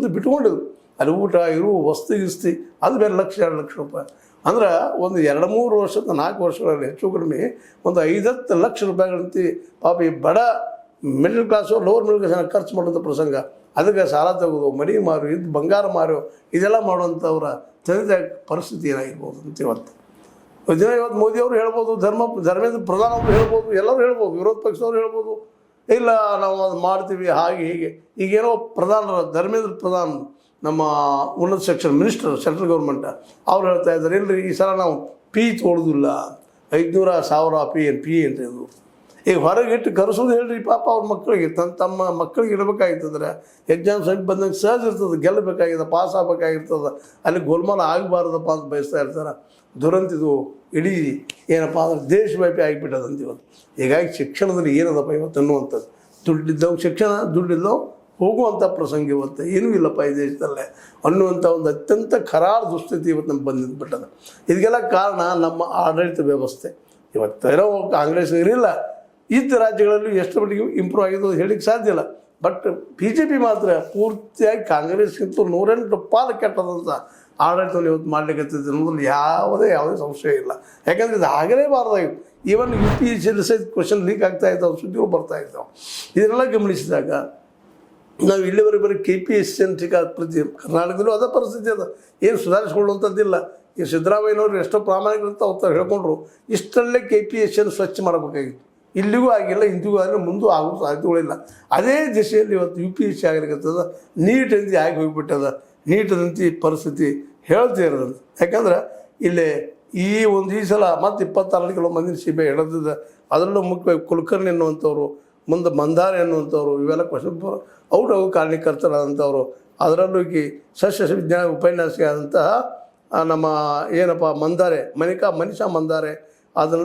ಮುಂದೆ ಬಿಟ್ಕೊಂಡಿದ್ರು. ಅಲ್ಲಿ ಊಟ ಇರು ವಸ್ತು ಗಿಸ್ತಿ ಅದು ಬೇರೆ ಲಕ್ಷ 2 ಲಕ್ಷ ರೂಪಾಯಿ. ಅಂದ್ರೆ ಒಂದು 2-3 ವರ್ಷದ 4 ವರ್ಷಗಳಲ್ಲಿ ಹೆಚ್ಚು ಕಡಿಮೆ ಒಂದು 5-10 ಲಕ್ಷ ರೂಪಾಯಿಗಳಂತೆ ಪಾಪ ಈ ಬಡ middle class lower middle class ಖರ್ಚು ಮಾಡೋಂಥ ಪ್ರಸಂಗ. ಅದಕ್ಕೆ ಸಾಲ ತೆಗೆದು ಮನೆ ಮಾರು ಇದು ಬಂಗಾರ ಮಾರು ಇದೆಲ್ಲ ಮಾಡುವಂಥವ್ರ ತಂದೆ ಪರಿಸ್ಥಿತಿ ಏನಾಗಿರ್ಬೋದು ಅಂತ ಇವತ್ತು ಮೋದಿಯವರು ಹೇಳ್ಬೋದು, ಧರ್ಮೇಂದ್ರ ಪ್ರಧಾನ್ ಅವರು ಹೇಳ್ಬೋದು, ಎಲ್ಲರೂ ಹೇಳ್ಬೋದು, ವಿರೋಧ ಪಕ್ಷದವ್ರು ಹೇಳ್ಬೋದು, ಇಲ್ಲ ನಾವು ಅದು ಮಾಡ್ತೀವಿ ಹಾಗೆ ಹೀಗೆ. ಈಗೇನೋ ಧರ್ಮೇಂದ್ರ ಪ್ರಧಾನ್ ನಮ್ಮ ಉನ್ನತ ಶಿಕ್ಷಣ ಮಿನಿಸ್ಟರ್ ಸೆಂಟ್ರಲ್ ಗೌರ್ಮೆಂಟ್ ಅವ್ರು ಹೇಳ್ತಾ ಇದ್ದಾರೆ, ಇಲ್ಲರಿ ಈ ಸಲ ನಾವು ಪಿ ತೊಗೊಳ್ಳೋದಿಲ್ಲ, 500,000 ಪಿ ಅಂತ ಇದು. ಈಗ ಹೊರಗಿಟ್ಟು ಕರೆಸೋದು ಹೇಳ್ರಿ ಪಾಪ ಅವ್ರ ಮಕ್ಕಳಿಗೆ ತಮ್ಮ ಮಕ್ಕಳಿಗೆ ಇಡಬೇಕಾಗಿರ್ತದ್ರೆ ಎಕ್ಸಾಮ್ ಸಮೀಪ ಬಂದಂಗೆ ಸಹಜ ಇರ್ತದೆ, ಗೆಲ್ಲಬೇಕಾಗಿದೆ, ಪಾಸ್ ಆಗಬೇಕಾಗಿರ್ತದೆ, ಅಲ್ಲಿ ಗೋಲ್ಮಾಲ ಆಗಬಾರ್ದಪ್ಪ ಅಂತ ಬಯಸ್ತಾ ಇರ್ತಾರೆ. ದುರಂತಿದು ಇಡೀ ಏನಪ್ಪ ಅಂದ್ರೆ ದೇಶವ್ಯಾಪಿ ಆಗಿಬಿಟ್ಟದಂತ ಇವತ್ತು. ಹೀಗಾಗಿ ಶಿಕ್ಷಣದಲ್ಲಿ ಏನದಪ್ಪ ಇವತ್ತು ಅನ್ನುವಂಥದ್ದು, ದುಡ್ಡಿದ್ದವು ಶಿಕ್ಷಣ, ದುಡ್ಡಿದ್ದವು ಹೋಗುವಂಥ ಪ್ರಸಂಗ ಇವತ್ತು ಏನೂ ಇಲ್ಲಪ್ಪ ಈ ದೇಶದಲ್ಲೇ ಅನ್ನುವಂಥ ಒಂದು ಅತ್ಯಂತ ಖರಾಳ ದುಸ್ಥಿತಿ ಇವತ್ತು ನಮ್ಗೆ ಬಂದಿದ್ಬಿಟ್ಟದ. ಇದಕ್ಕೆಲ್ಲ ಕಾರಣ ನಮ್ಮ ಆಡಳಿತ ವ್ಯವಸ್ಥೆ. ಇವತ್ತು ಏನೋ ಕಾಂಗ್ರೆಸ್ ಇರಲಿಲ್ಲ, ಇದ್ದ ರಾಜ್ಯಗಳಲ್ಲಿ ಎಷ್ಟು ಮಟ್ಟಿಗೆ ಇಂಪ್ರೂವ್ ಆಗಿದ್ದು ಹೇಳಿಕ್ಕೆ ಸಾಧ್ಯ ಇಲ್ಲ. ಬಟ್ BJP ಮಾತ್ರ ಪೂರ್ತಿಯಾಗಿ ಕಾಂಗ್ರೆಸ್ಗಿಂತ 108 ಪಾಲು ಕೆಟ್ಟದಂಥ ಆಡಳಿತವನ್ನು ಇವತ್ತು ಮಾಡಲಿಕ್ಕೆ ಅನ್ನೋದ್ರಲ್ಲಿ ಯಾವುದೇ ಸಂಶಯ ಇಲ್ಲ. ಯಾಕಂದರೆ ಇದು ಆಗಲೇಬಾರ್ದಾಗಿತ್ತು. ಈವನ್ UPSC ಸಹಿತ ಕ್ವಶನ್ ಲೀಕ್ ಆಗ್ತಾ ಇದ್ದಾವೆ, ಸುದ್ದಿಗಳು ಬರ್ತಾ ಇದ್ದಾವೆ. ಇದನ್ನೆಲ್ಲ ಗಮನಿಸಿದಾಗ ನಾವು ಇಲ್ಲಿವರೆಗೆ ಬರೀ KPSC ಪ್ರತಿ ಕರ್ನಾಟಕದಲ್ಲೂ ಅದೇ ಪರಿಸ್ಥಿತಿ ಅದ, ಏನು ಸುಧಾರಿಸ್ಕೊಳ್ಳುವಂಥದ್ದಿಲ್ಲ. ಈ ಸಿದ್ದರಾಮಯ್ಯನವರು ಎಷ್ಟೋ ಪ್ರಾಮಾಣಿಕರಂತ ಅವ್ರು ಹೇಳ್ಕೊಂಡ್ರು, ಇಷ್ಟರಲ್ಲೇ KPSC ಸ್ವಚ್ಛ ಮಾಡಬೇಕಾಗಿತ್ತು. ಇಲ್ಲಿಗೂ ಆಗಿಲ್ಲ, ಇಂದಿಗೂ ಆಗಲಿ, ಮುಂದೂ ಆಗೋ ಸಾಧ್ಯತೆಗಳಿಲ್ಲ. ಅದೇ ದಿಶೆಯಲ್ಲಿ ಇವತ್ತು UPSC ಆಗಲಿಕ್ಕತ್ತದ, ನೀಟಂತೆ ಆಗಿ ಹೋಗಿಬಿಟ್ಟದ. ನೀಟದಂತೆ ಪರಿಸ್ಥಿತಿ ಹೇಳ್ತಾ ಇರೋದಂತ. ಯಾಕಂದ್ರೆ ಇಲ್ಲಿ ಈ ಸಲ ಮತ್ತು 26 ಕಿಲೋ ಮಂದಿ CBI ಹೇಳೋದಿದೆ. ಅದರಲ್ಲೂ ಮುಖ್ಯವಾಗಿ ಕುಲಕರ್ಣಿ ಅನ್ನುವಂಥವ್ರು, ಮುಂದೆ ಮಂದಾರೆ ಅನ್ನುವಂಥವ್ರು, ಇವೆಲ್ಲ ಕ್ವಶನ್ ಔಟ್ ಆಗೋ ಕಾರಣೀಕರ್ತರಾದಂಥವ್ರು. ಅದರಲ್ಲೂ ಸಸ್ಯ ವಿಜ್ಞಾನ ಉಪನ್ಯಾಸಕ ಆದಂತಹ ನಮ್ಮ ಏನಪ್ಪ ಮಂದಾರೆ ಮನಿಷಾ ಮಂದಾರೆ, ಅದನ್ನು